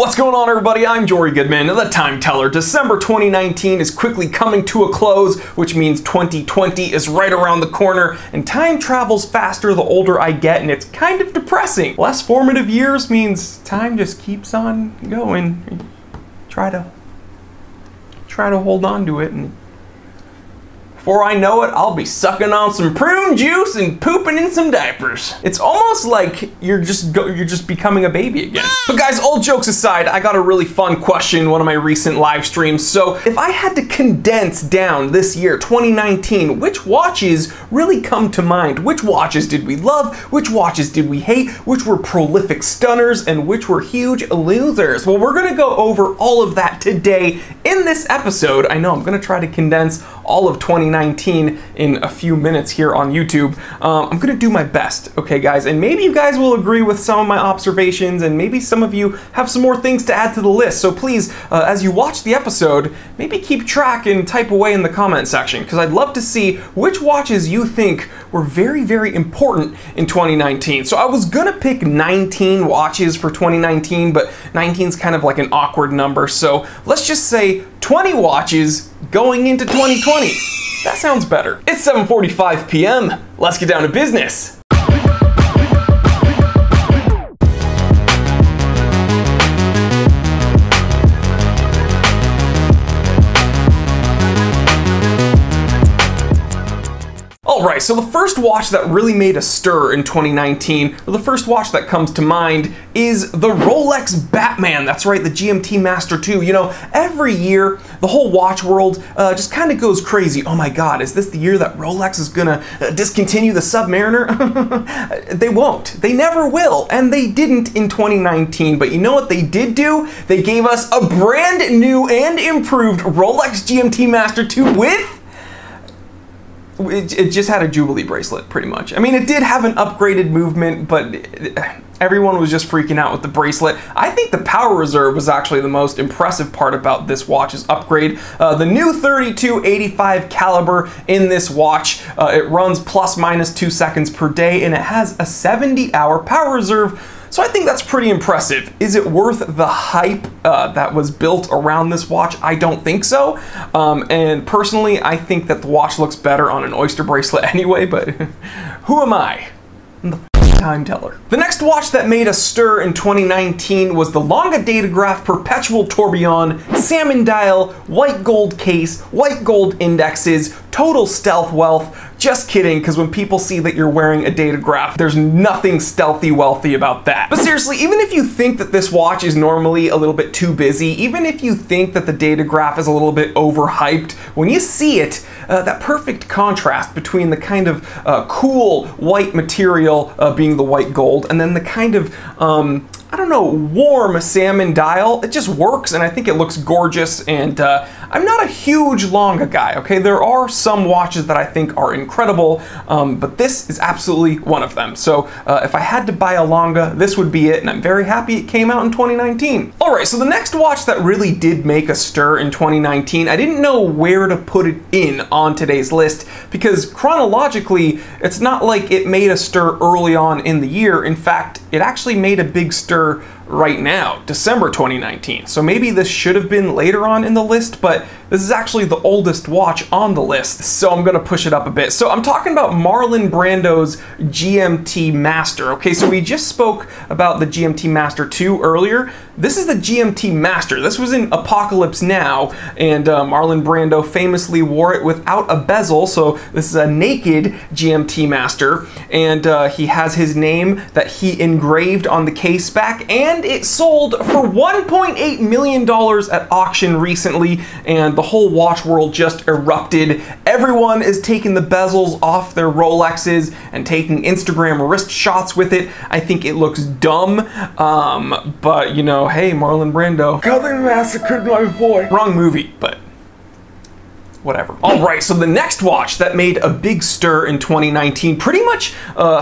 What's going on, everybody? I'm Jory Goodman, the Time Teller. December 2019 is quickly coming to a close, which means 2020 is right around the corner, and time travels faster the older I get, and it's kind of depressing. Less formative years means time just keeps on going. Try to hold on to it, and before I know it, I'll be sucking on some prune juice and pooping in some diapers. It's almost like you're just becoming a baby again. But guys, all jokes aside, I got a really fun question in one of my recent live streams. So if I had to condense down this year, 2019, which watches really come to mind? Which watches did we love? Which watches did we hate? Which were prolific stunners and which were huge losers? Well, we're gonna go over all of that today in this episode. I know I'm gonna try to condense all of 2019 in a few minutes here on YouTube. I'm gonna do my best, okay guys? And maybe you guys will agree with some of my observations, and maybe some of you have some more things to add to the list. So please, as you watch the episode, maybe keep track and type away in the comment section, because I'd love to see which watches you think were very, very important in 2019. So I was gonna pick 19 watches for 2019, but 19 is kind of like an awkward number. So let's just say 20 watches going into 2020. That sounds better. It's 7:45 p.m. Let's get down to business. Alright, so the first watch that really made a stir in 2019, or the first watch that comes to mind, is the Rolex Batman. That's right, the GMT Master 2. You know, every year, the whole watch world just kind of goes crazy. Oh my god, is this the year that Rolex is gonna discontinue the Submariner? They won't. They never will. And they didn't in 2019. But you know what they did do? They gave us a brand new and improved Rolex GMT Master 2 with... It just had a Jubilee bracelet, pretty much. I mean, it did have an upgraded movement, but everyone was just freaking out with the bracelet. I think the power reserve was actually the most impressive part about this watch's upgrade. The new 3285 caliber in this watch, it runs plus minus 2 seconds per day, and it has a 70-hour power reserve. So I think that's pretty impressive. Is it worth the hype that was built around this watch? I don't think so. And personally, I think that the watch looks better on an Oyster bracelet anyway, but who am I? I'm the Time Teller. The next watch that made a stir in 2019 was the Longa Datograph Perpetual Tourbillon, salmon dial, white gold case, white gold indexes, total stealth wealth. Just kidding, because when people see that you're wearing a datograph, there's nothing stealthy wealthy about that. But seriously, even if you think that this watch is normally a little bit too busy, even if you think that the datograph is a little bit overhyped, when you see it, that perfect contrast between the kind of cool white material being the white gold, and then the kind of I don't know, warm salmon dial, it just works, and I think it looks gorgeous. And I'm not a huge Longa guy, okay? There are some watches that I think are incredible, but this is absolutely one of them. So if I had to buy a Longa, this would be it, and I'm very happy it came out in 2019. All right, so the next watch that really did make a stir in 2019, I didn't know where to put it in on today's list, because chronologically, it's not like it made a stir early on in the year. In fact, it actually made a big stir right now, December 2019. So maybe this should have been later on in the list, but this is actually the oldest watch on the list, so I'm gonna push it up a bit. So I'm talking about Marlon Brando's GMT Master. Okay, so we just spoke about the GMT Master 2 earlier. This is the GMT Master. This was in Apocalypse Now, and Marlon Brando famously wore it without a bezel, so this is a naked GMT Master, and he has his name that he engraved on the case back, and it sold for $1.8 million at auction recently, and the whole watch world just erupted. Everyone is taking the bezels off their Rolexes and taking Instagram wrist shots with it. I think it looks dumb, but you know, hey, Marlon Brando. God, they massacred my boy. Wrong movie, but whatever. All right, so the next watch that made a big stir in 2019, pretty much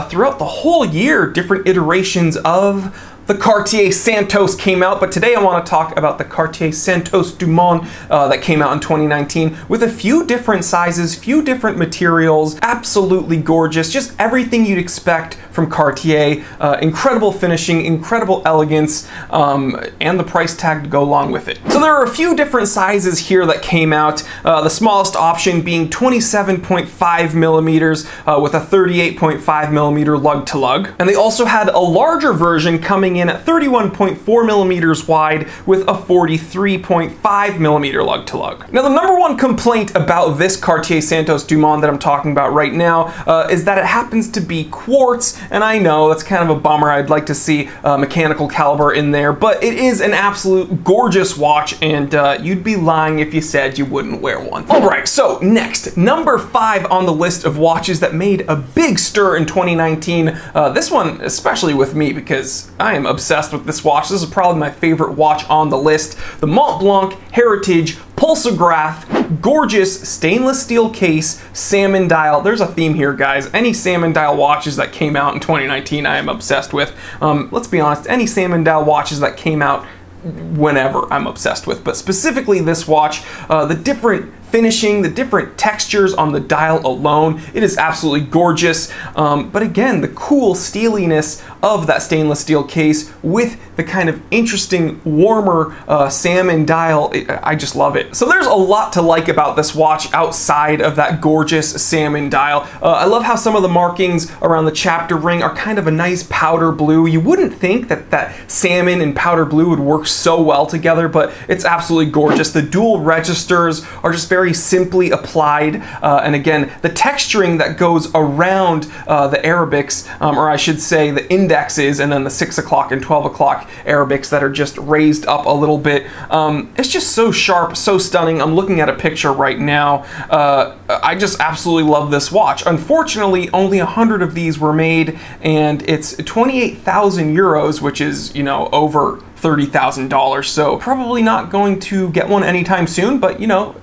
throughout the whole year, different iterations of the Cartier Santos came out, but today I want to talk about the Cartier Santos Du Monde that came out in 2019 with a few different sizes, few different materials, absolutely gorgeous, just everything you'd expect from Cartier. Incredible finishing, incredible elegance, and the price tag to go along with it. So there are a few different sizes here that came out, the smallest option being 27.5 millimeters with a 38.5 millimeter lug to lug. And they also had a larger version coming in at 31.4 millimeters wide with a 43.5 millimeter lug to lug. Now the number one complaint about this Cartier Santos Du Monde that I'm talking about right now is that it happens to be quartz, and I know that's kind of a bummer. I'd like to see mechanical caliber in there, but it is an absolute gorgeous watch, and you'd be lying if you said you wouldn't wear one. All right, so next, number 5 on the list of watches that made a big stir in 2019. This one, especially with me, because I am obsessed with this watch. This is probably my favorite watch on the list. The Mont Blanc Heritage PULSOGRAPH, gorgeous stainless steel case, salmon dial. There's a theme here, guys. Any salmon dial watches that came out in 2019, I am obsessed with. Let's be honest, any salmon dial watches that came out whenever, I'm obsessed with. But specifically this watch, the different finishing, the different textures on the dial alone, it is absolutely gorgeous. But again, the cool steeliness of that stainless steel case with the kind of interesting, warmer salmon dial, I just love it. So there's a lot to like about this watch outside of that gorgeous salmon dial. I love how some of the markings around the chapter ring are kind of a nice powder blue. You wouldn't think that that salmon and powder blue would work so well together, but it's absolutely gorgeous. The dual registers are just very simply applied, and again, the texturing that goes around the Arabics, or I should say the indexes, and then the 6 o'clock and 12 o'clock Arabics that are just raised up a little bit. It's just so sharp, so stunning. I'm looking at a picture right now. I just absolutely love this watch. Unfortunately, only 100 of these were made, and it's 28,000 euros, which is, you know, over $30,000. So probably not going to get one anytime soon, but you know,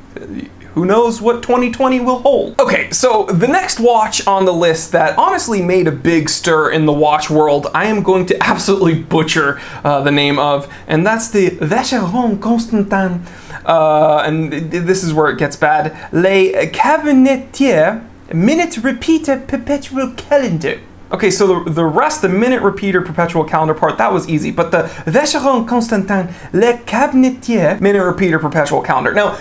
who knows what 2020 will hold. Okay, so the next watch on the list that honestly made a big stir in the watch world, I am going to absolutely butcher the name of, and that's the Vacheron Constantin, and this is where it gets bad, Les Cabinetiers Minute Repeater Perpetual Calendar. Okay, so the rest, the minute repeater perpetual calendar part, that was easy, but the Vacheron Constantin Le Cabinetier minute repeater perpetual calendar. Now,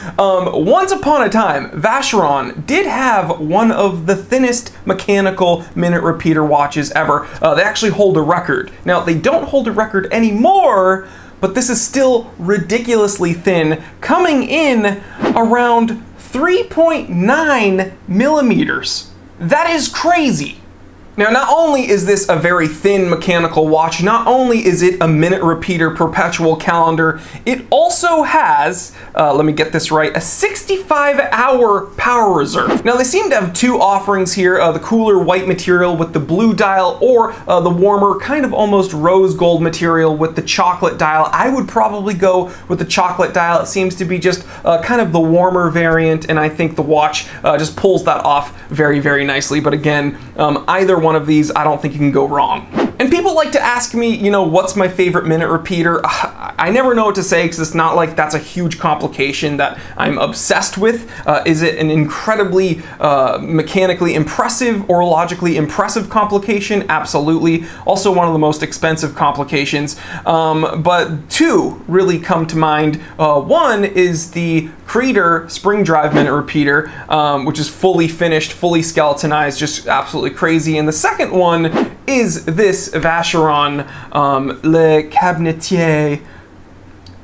once upon a time, Vacheron did have one of the thinnest mechanical minute repeater watches ever. They actually hold a record. Now, they don't hold a record anymore, but this is still ridiculously thin, coming in around 3.9 millimeters. That is crazy. Now, not only is this a very thin mechanical watch, not only is it a minute repeater perpetual calendar, it also has, let me get this right, a 65-hour power reserve. Now, they seem to have two offerings here, the cooler white material with the blue dial, or the warmer, kind of almost rose gold material with the chocolate dial. I would probably go with the chocolate dial. It seems to be just kind of the warmer variant, and I think the watch just pulls that off very, very nicely. But again, either one of these, I don't think you can go wrong. And people like to ask me, you know, what's my favorite minute repeater? I never know what to say because it's not like that's a huge complication that I'm obsessed with. Is it an incredibly mechanically impressive or logically impressive complication? Absolutely. Also one of the most expensive complications. But two really come to mind. One is the CREDOR spring drive minute repeater, which is fully finished, fully skeletonized, just absolutely crazy. And the second one is this Vacheron Le Cabinetier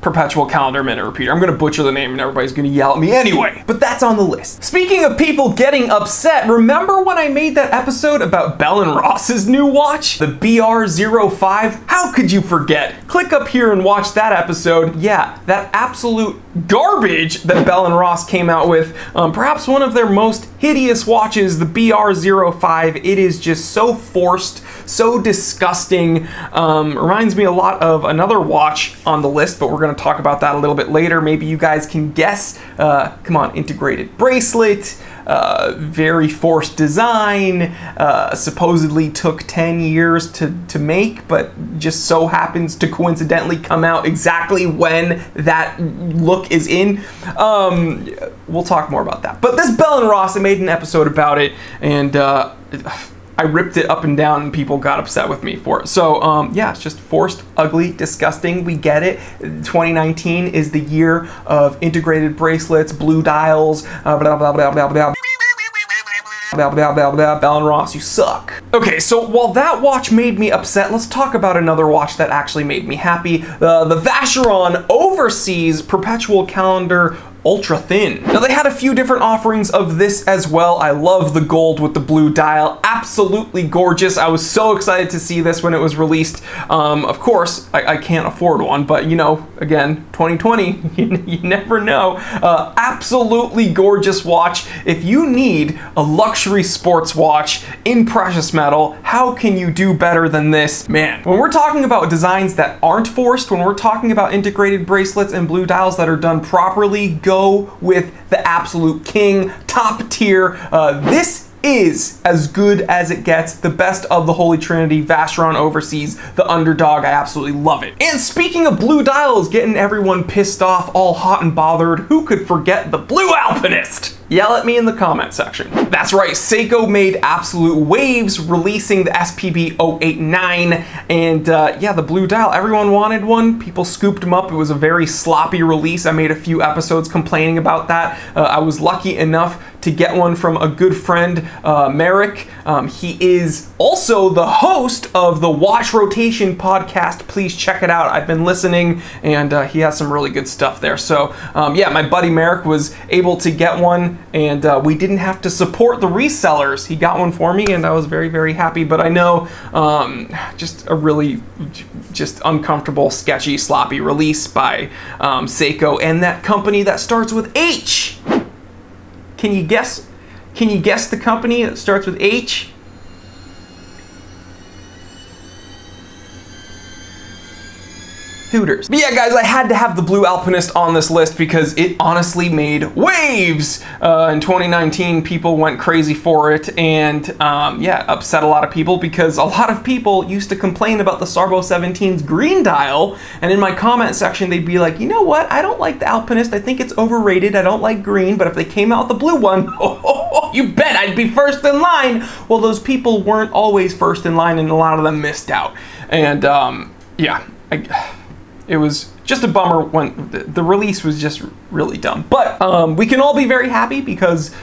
perpetual calendar minute repeater. I'm gonna butcher the name and everybody's gonna yell at me anyway, but that's on the list. Speaking of people getting upset, remember when I made that episode about Bell & Ross's new watch, the BR05? How could you forget? Click up here and watch that episode. Yeah, that absolute garbage that Bell & Ross came out with, perhaps one of their most hideous watches, the BR05. It is just so forced, so disgusting. Reminds me a lot of another watch on the list, but we're gonna going to talk about that a little bit later. Maybe you guys can guess. Come on, integrated bracelet, very forced design, supposedly took 10 years to make, but just so happens to coincidentally come out exactly when that look is in. We'll talk more about that. But this Bell & Ross, I made an episode about it, and I ripped it up and down, and people got upset with me for it. So yeah, it's just forced, ugly, disgusting. We get it. 2019 is the year of integrated bracelets, blue dials, blah, blah, blah, blah, blah, blah. Bell & Ross, you suck. Okay, so while that watch made me upset, let's talk about another watch that actually made me happy. The Vacheron Overseas Perpetual Calendar Ultra Thin. Now they had a few different offerings of this as well. I love the gold with the blue dial. Absolutely gorgeous. I was so excited to see this when it was released. Of course, I can't afford one, but you know, again, 2020, you never know. Absolutely gorgeous watch. If you need a luxury sports watch in precious metal, how can you do better than this? Man, when we're talking about designs that aren't forced, when we're talking about integrated bracelets and blue dials that are done properly, go with the absolute king, top tier. This is as good as it gets, the best of the Holy Trinity, Vacheron Overseas, the underdog. I absolutely love it. And speaking of blue dials getting everyone pissed off, all hot and bothered, who could forget the Blue Alpinist? Yell at me in the comment section. That's right, SEIKO made absolute waves releasing the SPB 089, and yeah, the blue dial, everyone wanted one. People scooped them up. It was a very sloppy release. I made a few episodes complaining about that. I was lucky enough to get one from a good friend, Merrick. He is also the host of the Watch Rotation podcast. Please check it out. I've been listening, and he has some really good stuff there. So yeah, my buddy Merrick was able to get one, and we didn't have to support the resellers. He got one for me, and I was very, very happy. But I know just a really just uncomfortable, sketchy, sloppy release by SEIKO and that company that starts with H. Can you guess? Can you guess the company that starts with H? Hooters. But yeah, guys, I had to have the Blue Alpinist on this list because it honestly made waves. In 2019, people went crazy for it, and yeah, upset a lot of people because a lot of people used to complain about the Sarbo 17's green dial, and in my comment section, they'd be like, you know what? I don't like the Alpinist. I think it's overrated. I don't like green, but if they came out with the blue one, you bet I'd be first in line. Well, those people weren't always first in line, and a lot of them missed out. And yeah, it was just a bummer when the release was just really dumb. But we can all be very happy because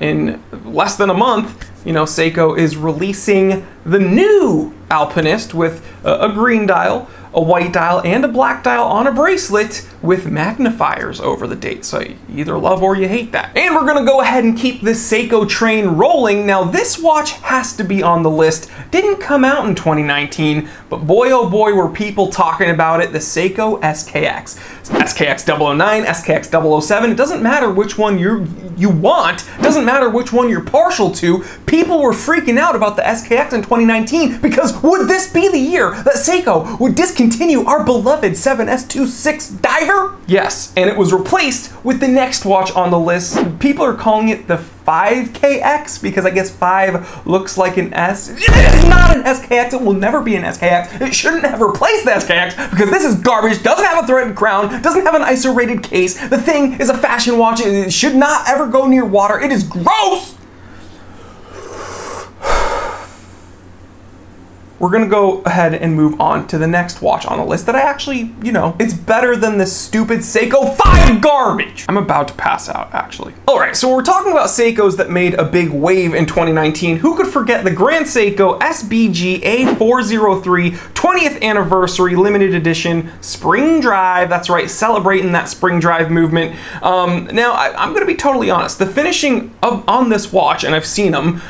in less than a month, you know, SEIKO is releasing the new Alpinist with a green dial, a white dial, and a black dial on a bracelet with magnifiers over the date. So you either love or you hate that. And we're gonna go ahead and keep this SEIKO train rolling. Now this watch has to be on the list. Didn't come out in 2019, but boy oh boy were people talking about it, the SEIKO SKX. SKX 009, SKX 007, it doesn't matter which one you want, doesn't matter which one you're partial to. People were freaking out about the SKX in 2019 because would this be the year that SEIKO would discontinue our beloved 7S26 diver? Yes, and it was replaced with the next watch on the list. People are calling it the 5KX because I guess 5 looks like an S. It is not an SKX, it will never be an SKX. It shouldn't have replaced the SKX because this is garbage, doesn't have a threaded crown, doesn't have an ISO rated case. The thing is a fashion watch, it should not ever go near water, it is gross! We're gonna go ahead and move on to the next watch on the list that I actually, you know, it's better than this stupid SEIKO 5 garbage. I'm about to pass out, actually. All right, so we're talking about SEIKOs that made a big wave in 2019. Who could forget the Grand SEIKO SBG A403 20th anniversary limited edition spring drive? That's right, celebrating that spring drive movement. Now, I'm gonna be totally honest. The finishing on this watch, and I've seen them,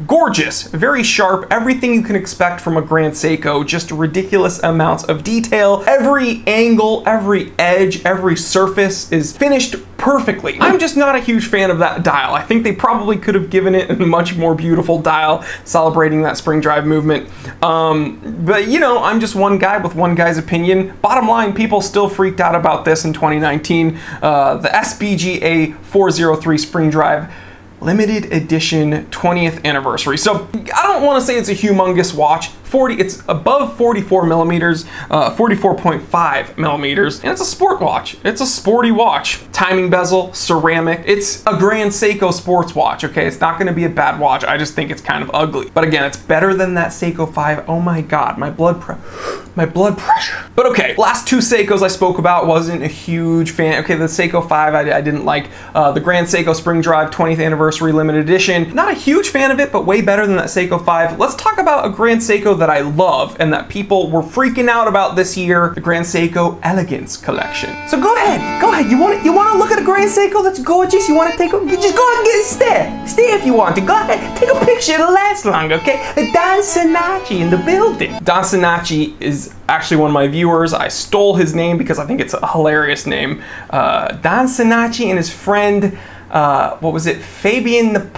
gorgeous, very sharp, everything you can expect expect from a Grand Seiko, just ridiculous amounts of detail. Every angle, every edge, every surface is finished perfectly. I'm just not a huge fan of that dial. I think they probably could have given it a much more beautiful dial celebrating that spring drive movement. But you know, I'm just one guy with one guy's opinion. Bottom line, people still freaked out about this in 2019. The SBGA 403 spring drive limited edition 20th anniversary. So I don't want to say it's a humongous watch. It's above 44 millimeters, 44.5 millimeters, and it's a sport watch. It's a sporty watch. Timing bezel, ceramic. It's a Grand Seiko sports watch, okay? It's not gonna be a bad watch. I just think it's kind of ugly. But again, it's better than that Seiko 5. Oh my God, my blood pressure. But okay, last two Seikos I spoke about, wasn't a huge fan. Okay, the Seiko 5 I didn't like. The Grand Seiko Spring Drive 20th Anniversary Limited Edition, not a huge fan of it, but way better than that Seiko 5. Let's talk about a Grand Seiko that I love and that people were freaking out about this year, the Grand Seiko Elegance collection. So go ahead. You want to look at a Grand Seiko that's gorgeous? You want to take a, you just go ahead and get a stare if you want to. Go ahead, take a picture, it'll last long, okay? Don Sinacci in the building. Don Sinacci is actually one of my viewers. I stole his name because I think it's a hilarious name. Don Sinacci and his friend, what was it, Fabian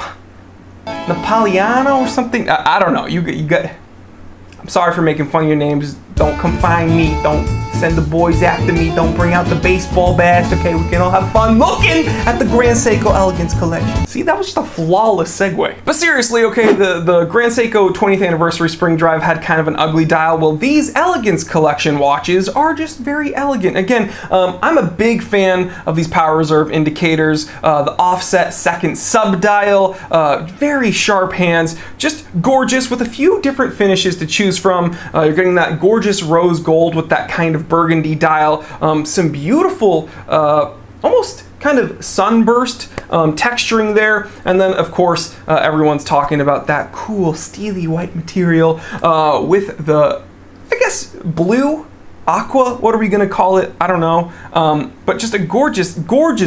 Napoliano or something? I don't know. You got. I'm sorry for making fun of your names. Don't come find me. Don't send the boys after me. Don't bring out the baseball bats. Okay, we can all have fun looking at the Grand Seiko Elegance collection. See, that was just a flawless segue. But seriously, okay, the Grand Seiko 20th Anniversary Spring Drive had kind of an ugly dial. Well, these Elegance collection watches are just very elegant. Again, I'm a big fan of these power reserve indicators, the offset second sub-dial, very sharp hands, just gorgeous with a few different finishes to choose from. You're getting that gorgeous rose gold with that kind of burgundy dial, some beautiful, almost kind of sunburst texturing there, and then of course everyone's talking about that cool steely white material with the, I guess, blue, aqua, what are we gonna call it? I don't know, but just a gorgeous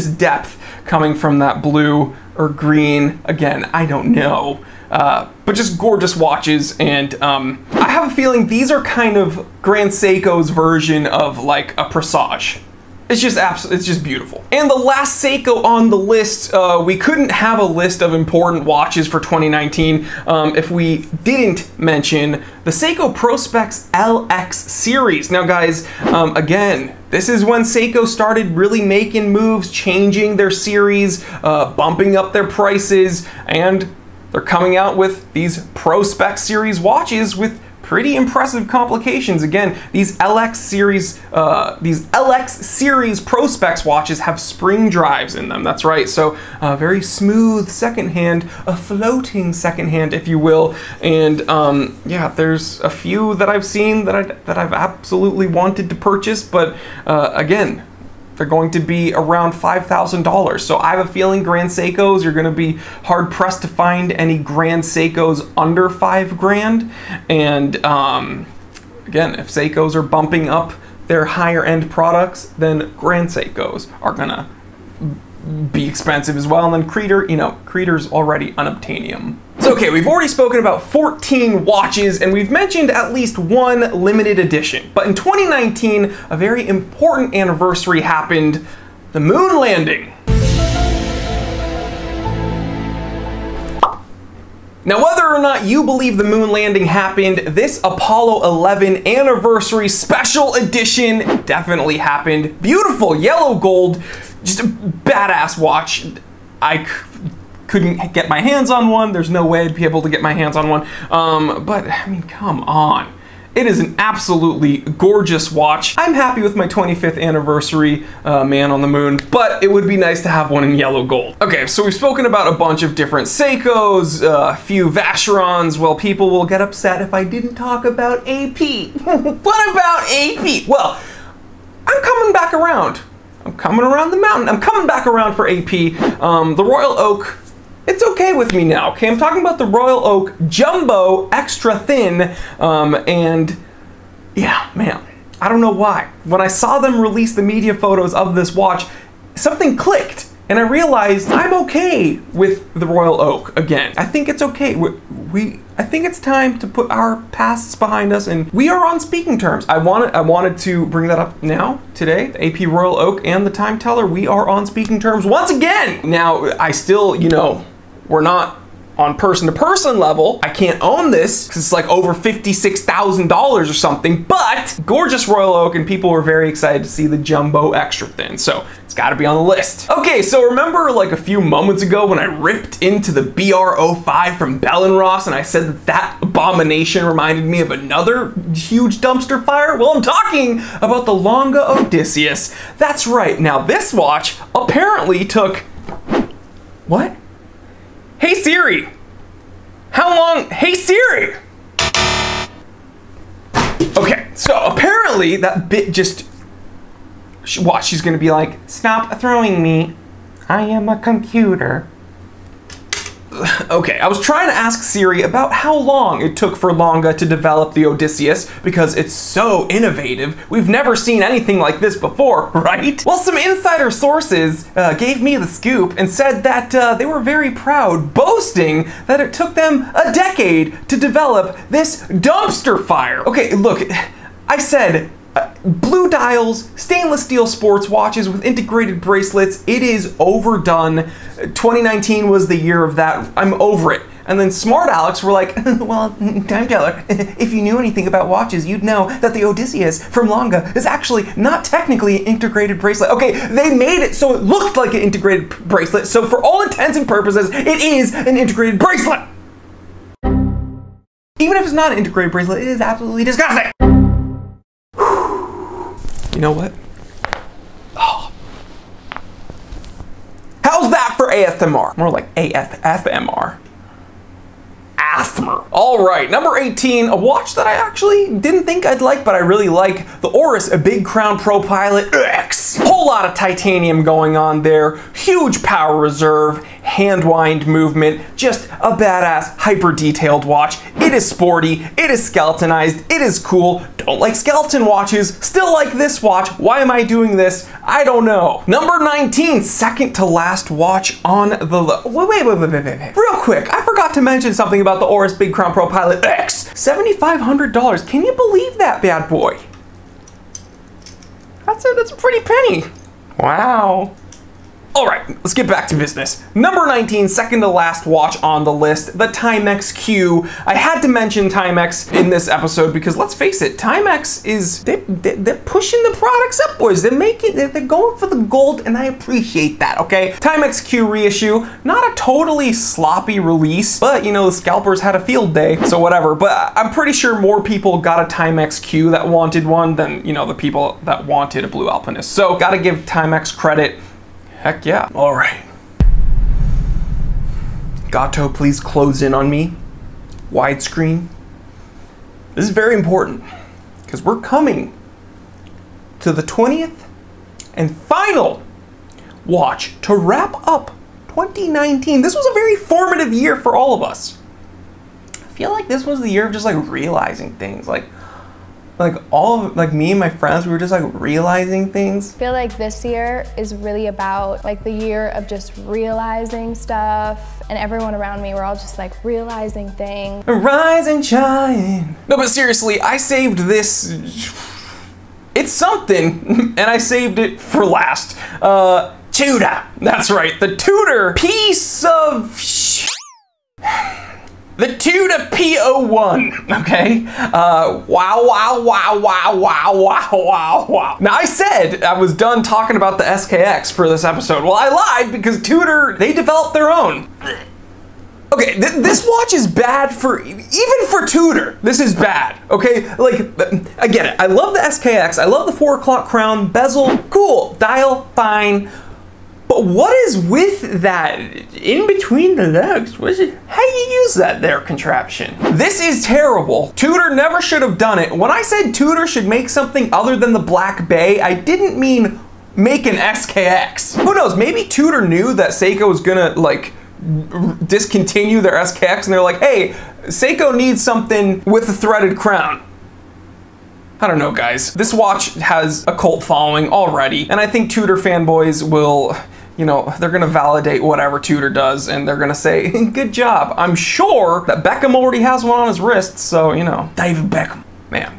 depth coming from that blue or green. Again, I don't know. But just gorgeous watches, and I have a feeling these are kind of Grand Seiko's version of like a Presage. It's just beautiful. And the last Seiko on the list, we couldn't have a list of important watches for 2019 if we didn't mention the Seiko PROSPEX LX series. Now guys, again, this is when Seiko started really making moves, changing their series, bumping up their prices, and they're coming out with these PROSPEX series watches with pretty impressive complications. Again, these LX series PROSPEX watches have spring drives in them. That's right. So very smooth second hand, a floating second hand, if you will. And yeah, there's a few that I've seen that I've absolutely wanted to purchase, but again, they're going to be around $5,000. So I have a feeling Grand Seikos, you're going to be hard pressed to find any Grand Seikos under $5,000. And again, if Seikos are bumping up their higher end products, then Grand Seikos are going to be expensive as well. And then CREDOR, you know, CREDOR's already unobtainium. So okay, we've already spoken about 14 watches, and we've mentioned at least one limited edition. But in 2019, a very important anniversary happened, the moon landing. Now, whether or not you believe the moon landing happened, this Apollo 11 anniversary special edition definitely happened. Beautiful yellow gold, just a badass watch. I couldn't get my hands on one. There's no way I'd be able to get my hands on one. But I mean, come on. It is an absolutely gorgeous watch. I'm happy with my 25th anniversary man on the moon, but it would be nice to have one in yellow gold. Okay, so we've spoken about a bunch of different Seikos, a few Vacherons. Well, people will get upset if I didn't talk about AP. What about AP? Well, I'm coming back around. I'm coming around the mountain. I'm coming back around for AP. The Royal Oak, it's okay with me now, okay? I'm talking about the Royal Oak Jumbo Extra Thin, and yeah, man, I don't know why. When I saw them release the media photos of this watch, something clicked, and I realized I'm okay with the Royal Oak again. I think it's okay. I think it's time to put our pasts behind us, and we are on speaking terms. I wanted to bring that up now, today. The AP Royal Oak and the Time Teller, we are on speaking terms once again. Now, I still, you know, we're not on person-to-person level. I can't own this because it's like over $56,000 or something, but gorgeous Royal Oak, and people were very excited to see the jumbo extra thin, so it's got to be on the list. Okay, so remember like a few moments ago when I ripped into the BR05 from Bell & Ross and I said that that abomination reminded me of another huge dumpster fire? Well, I'm talking about the Longa Odysseus. That's right. Now this watch apparently took... What? Hey Siri! How long? Hey Siri! Okay, so apparently that bit just... Watch, she's gonna be like, stop throwing me. I am a computer. Okay, I was trying to ask Siri about how long it took for Longa to develop the Odysseus because it's so innovative. We've never seen anything like this before, right? Well, some insider sources gave me the scoop and said that they were very proud, boasting that it took them a decade to develop this dumpster fire. Okay, look, I said, blue dials, stainless steel sports watches with integrated bracelets, it is overdone. 2019 was the year of that. I'm over it. And then Smart Alex were like, well, Time Teller, if you knew anything about watches, you'd know that the Odysseus from Longa is actually not technically an integrated bracelet. Okay, they made it so it looked like an integrated bracelet, so for all intents and purposes, it is an integrated bracelet. Even if it's not an integrated bracelet, it is absolutely disgusting. You know what? Oh. How's that for ASMR? More like ASMR. Asthma. All right, number 18, a watch that I actually didn't think I'd like, but I really like, the Oris, a Big Crown Pro Pilot X. Whole lot of titanium going on there, huge power reserve, hand wind movement, just a badass, hyper detailed watch. It is sporty, it is skeletonized, it is cool. Don't like skeleton watches, still like this watch. Why am I doing this? I don't know. Number 19, second to last watch on the list. Wait. Real quick, I forgot to mention something about the Oris Big Crown Pro Pilot X. $7,500. Can you believe that bad boy? That's a pretty penny. Wow. All right, let's get back to business. Number 19, second to last watch on the list, the Timex Q. I had to mention Timex in this episode because let's face it, Timex is, they're pushing the products up, boys. They're going for the gold, and I appreciate that, okay? Timex Q reissue, not a totally sloppy release, but you know, the scalpers had a field day, so whatever. But I'm pretty sure more people got a Timex Q that wanted one than, you know, the people that wanted a Blue Alpinist. So gotta give Timex credit. Heck yeah. All right. Gato, please close in on me. Widescreen. This is very important because we're coming to the 20th and final watch to wrap up 2019. This was a very formative year for all of us. I feel like this was the year of just like realizing things, like all of, like me and my friends, we were just like realizing things. I feel like this year is really about like the year of just realizing stuff, and everyone around me, we're all just like realizing things. Rise and shine. No, but seriously, I saved this. It's something, and I saved it for last. Tudor. That's right, the Tudor piece of the Tudor P01, okay? Wow. Now I said I was done talking about the SKX for this episode. Well, I lied because Tudor, they developed their own. Okay, this watch is bad for, even for Tudor, this is bad, okay? Like, I get it. I love the SKX, I love the 4 o'clock crown, bezel, cool, dial, fine. But what is with that in between the legs? What is it? How do you use that there contraption? This is terrible. Tudor never should have done it. When I said Tudor should make something other than the Black Bay, I didn't mean make an SKX. Who knows, maybe Tudor knew that SEIKO was gonna like discontinue their SKX and they're like, hey, SEIKO needs something with a threaded crown. I don't know, guys. This watch has a cult following already, and I think Tudor fanboys will you know, they're gonna validate whatever Tudor does, and they're gonna say, good job. I'm sure that Beckham already has one on his wrist, so, you know, David Beckham. Man,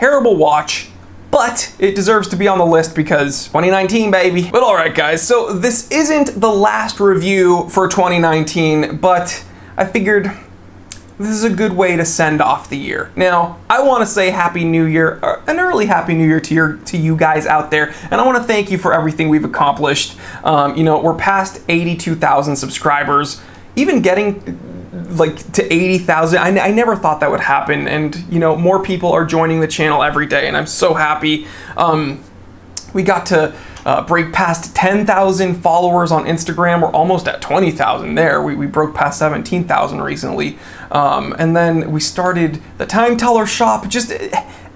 terrible watch, but it deserves to be on the list because 2019, baby. But all right, guys, so this isn't the last review for 2019, but I figured this is a good way to send off the year. Now, I want to say Happy New Year, an early Happy New Year to you guys out there, and I want to thank you for everything we've accomplished. You know, we're past 82,000 subscribers. Even getting like to 80,000, I never thought that would happen, and you know, more people are joining the channel every day, and I'm so happy. We got to break past 10,000 followers on Instagram. We're almost at 20,000 there. We broke past 17,000 recently. And then we started the Time Teller shop. Just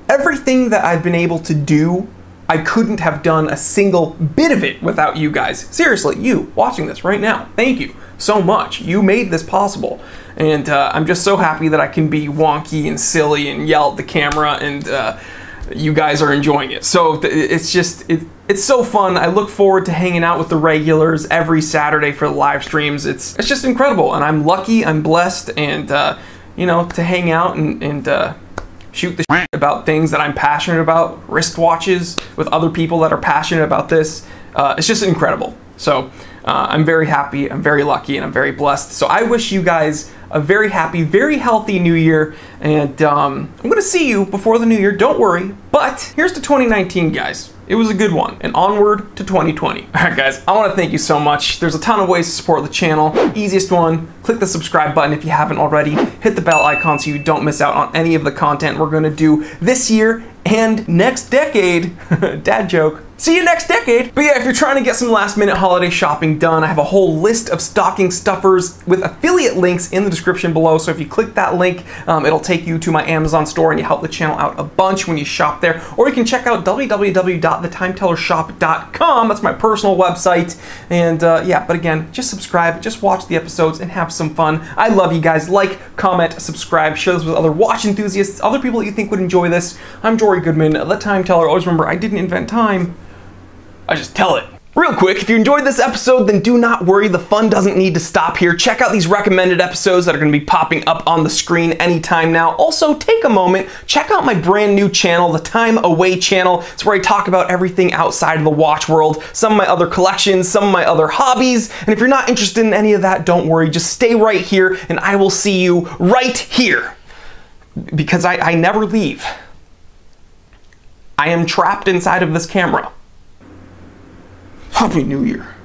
everything that I've been able to do, I couldn't have done a single bit of it without you guys. Seriously, you watching this right now, thank you so much. You made this possible. And I'm just so happy that I can be wonky and silly and yell at the camera, and you guys are enjoying it. So it's just, it's so fun. I look forward to hanging out with the regulars every Saturday for the live streams. It's just incredible, and I'm lucky, I'm blessed, and you know, to hang out and shoot the shit about things that I'm passionate about, wristwatches with other people that are passionate about this. It's just incredible. So I'm very happy, I'm very lucky, and I'm very blessed. So I wish you guys a very happy, very healthy new year, and I'm gonna see you before the new year, don't worry. But here's to 2019, guys. It was a good one, and onward to 2020. All right, guys, I wanna thank you so much. There's a ton of ways to support the channel. Easiest one, click the subscribe button if you haven't already. Hit the bell icon so you don't miss out on any of the content we're gonna do this year and next decade. Dad joke. See you next decade. But yeah, if you're trying to get some last minute holiday shopping done, I have a whole list of stocking stuffers with affiliate links in the description below. So if you click that link, it'll take you to my Amazon store, and you help the channel out a bunch when you shop there. Or you can check out www.thetimetellershop.com. That's my personal website. And yeah, but again, just subscribe, just watch the episodes and have some fun. I love you guys. Like, comment, subscribe, share this with other watch enthusiasts, other people that you think would enjoy this. I'm Jory Goodman, the Time Teller. Always remember, I didn't invent time. I just tell it. Real quick, if you enjoyed this episode, then do not worry, the fun doesn't need to stop here. Check out these recommended episodes that are gonna be popping up on the screen anytime now. Also, take a moment, check out my brand new channel, the Time Away channel. It's where I talk about everything outside of the watch world, some of my other collections, some of my other hobbies. And if you're not interested in any of that, don't worry, just stay right here and I will see you right here. Because I never leave. I am trapped inside of this camera. Happy New Year.